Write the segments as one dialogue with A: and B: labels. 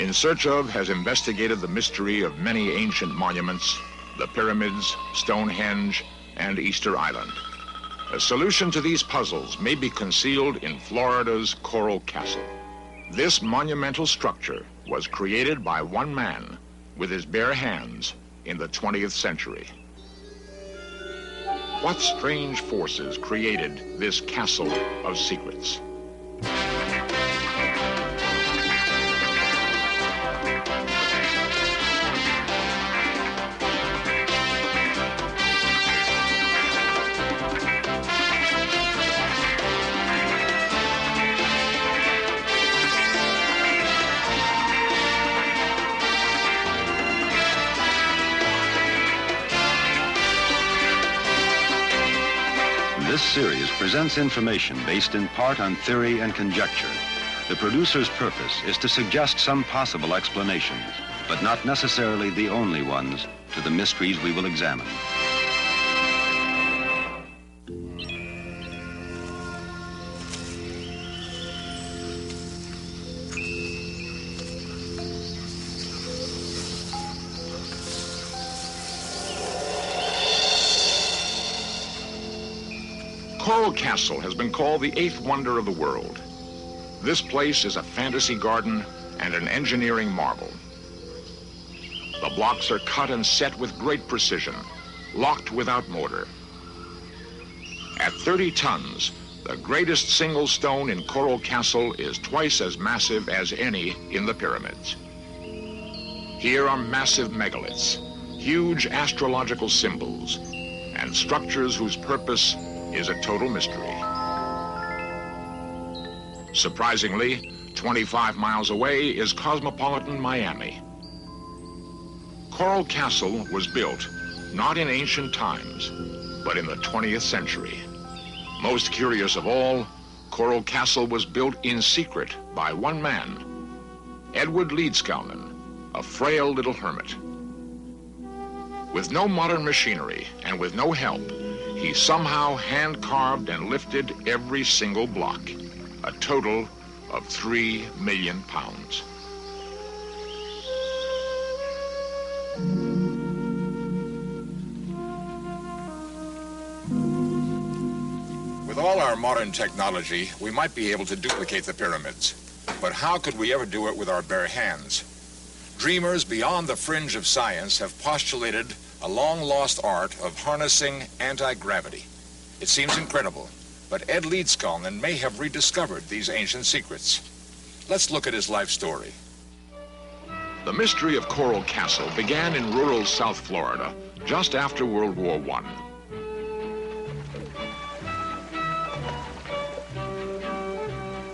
A: In Search Of has investigated the mystery of many ancient monuments, the pyramids, Stonehenge, and Easter Island. A solution to these puzzles may be concealed in Florida's Coral Castle. This monumental structure was created by one man with his bare hands in the 20th century. What strange forces created this castle of secrets?
B: This series presents information based in part on theory and conjecture. The producer's purpose is to suggest some possible explanations, but not necessarily the only ones, to the mysteries we will examine.
A: Coral Castle has been called the eighth wonder of the world. This place is a fantasy garden and an engineering marvel. The blocks are cut and set with great precision, locked without mortar. At 30 tons, the greatest single stone in Coral Castle is twice as massive as any in the pyramids. Here are massive megaliths, huge astrological symbols, and structures whose purpose is a total mystery. Surprisingly, 25 miles away is cosmopolitan Miami. Coral Castle was built not in ancient times, but in the 20th century. Most curious of all, Coral Castle was built in secret by one man, Edward Leedskalnin, a frail little hermit. With no modern machinery and with no help, he somehow hand-carved and lifted every single block, a total of 3 million pounds.
C: With all our modern technology, we might be able to duplicate the pyramids. But how could we ever do it with our bare hands? Dreamers beyond the fringe of science have postulated a long-lost art of harnessing anti-gravity. It seems incredible, but Ed Leedskalnin may have rediscovered these ancient secrets. Let's look at his life story.
A: The mystery of Coral Castle began in rural South Florida just after World War I.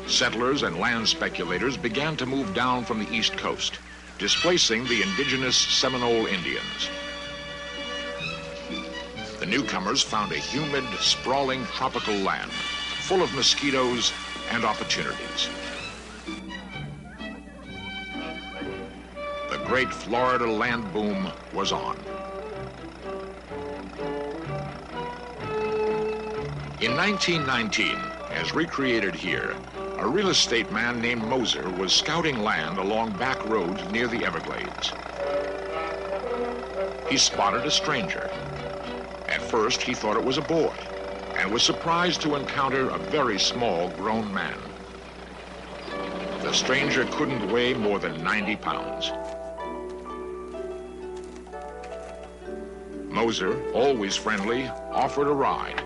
A: Settlers and land speculators began to move down from the East Coast, displacing the indigenous Seminole Indians. The newcomers found a humid, sprawling tropical land, full of mosquitoes and opportunities. The great Florida land boom was on. In 1919, as recreated here, a real estate man named Moser was scouting land along back roads near the Everglades. He spotted a stranger. At first, he thought it was a boy and was surprised to encounter a very small grown man. The stranger couldn't weigh more than 90 pounds. Moser, always friendly, offered a ride.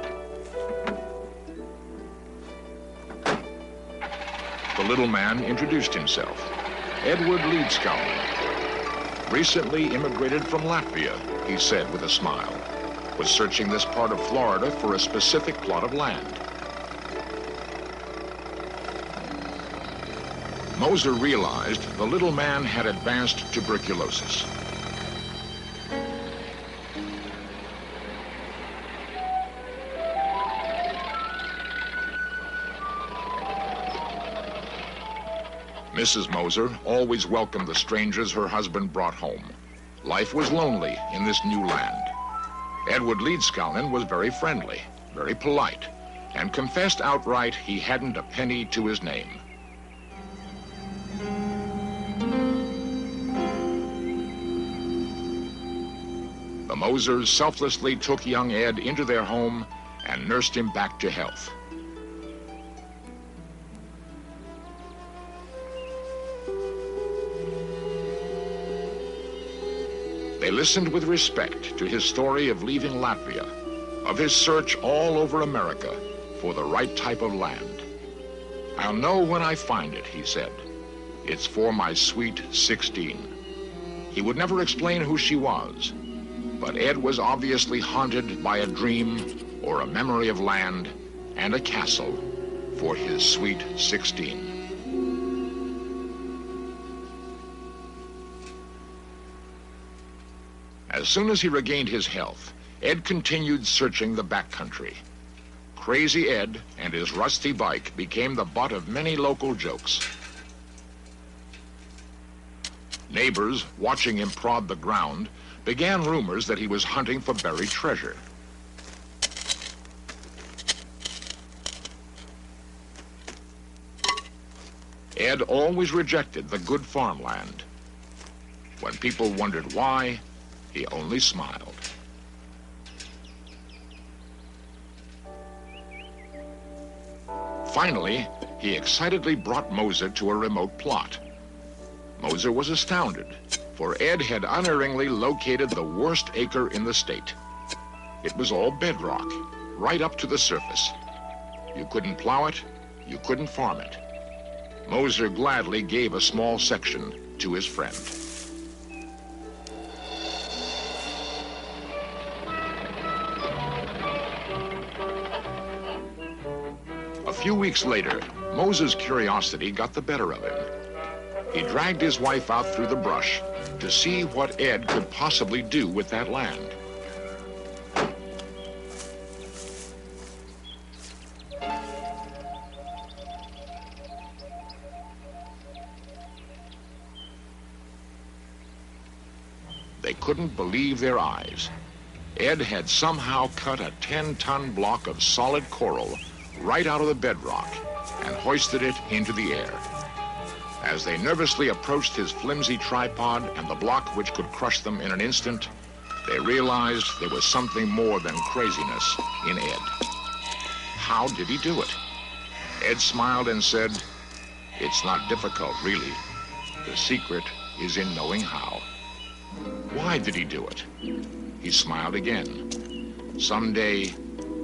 A: The little man introduced himself, Edward Leedskalnin. Recently immigrated from Latvia, he said with a smile. Was searching this part of Florida for a specific plot of land. Moser realized the little man had advanced tuberculosis. Mrs. Moser always welcomed the strangers her husband brought home. Life was lonely in this new land. Edward Leedskalnin was very friendly, very polite, and confessed outright he hadn't a penny to his name. The Mosers selflessly took young Ed into their home and nursed him back to health. They listened with respect to his story of leaving Latvia, of his search all over America for the right type of land. "I'll know when I find it," he said. "It's for my sweet 16. He would never explain who she was, but Ed was obviously haunted by a dream or a memory of land and a castle for his sweet 16. As soon as he regained his health, Ed continued searching the backcountry. Crazy Ed and his rusty bike became the butt of many local jokes. Neighbors, watching him prod the ground, began rumors that he was hunting for buried treasure. Ed always rejected the good farmland. When people wondered why, he only smiled. Finally, he excitedly brought Moser to a remote plot. Moser was astounded, for Ed had unerringly located the worst acre in the state. It was all bedrock, right up to the surface. You couldn't plow it, you couldn't farm it. Moser gladly gave a small section to his friend. A few weeks later, Moser's curiosity got the better of him. He dragged his wife out through the brush to see what Ed could possibly do with that land. They couldn't believe their eyes. Ed had somehow cut a 10-ton block of solid coral right out of the bedrock and hoisted it into the air. As they nervously approached his flimsy tripod and the block which could crush them in an instant, they realized there was something more than craziness in Ed. How did he do it? Ed smiled and said, "It's not difficult, really. The secret is in knowing how." Why did he do it? He smiled again. "Someday,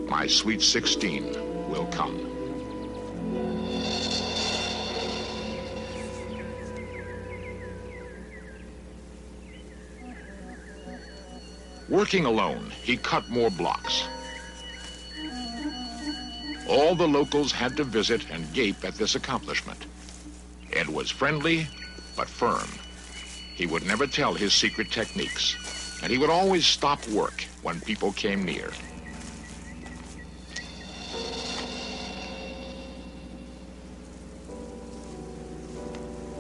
A: my sweet 16 will come." Working alone, he cut more blocks. All the locals had to visit and gape at this accomplishment. Ed was friendly, but firm. He would never tell his secret techniques, and he would always stop work when people came near.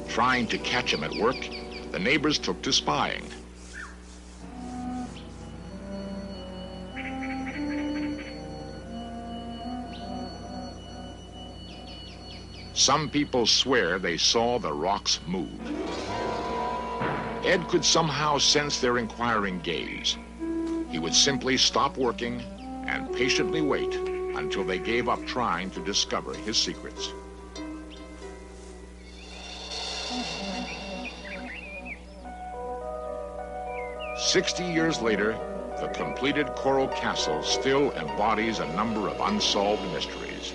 A: Trying to catch him at work, the neighbors took to spying. Some people swear they saw the rocks move. Ed could somehow sense their inquiring gaze. He would simply stop working and patiently wait until they gave up trying to discover his secrets. "60 years later, the completed Coral Castle still embodies a number of unsolved mysteries.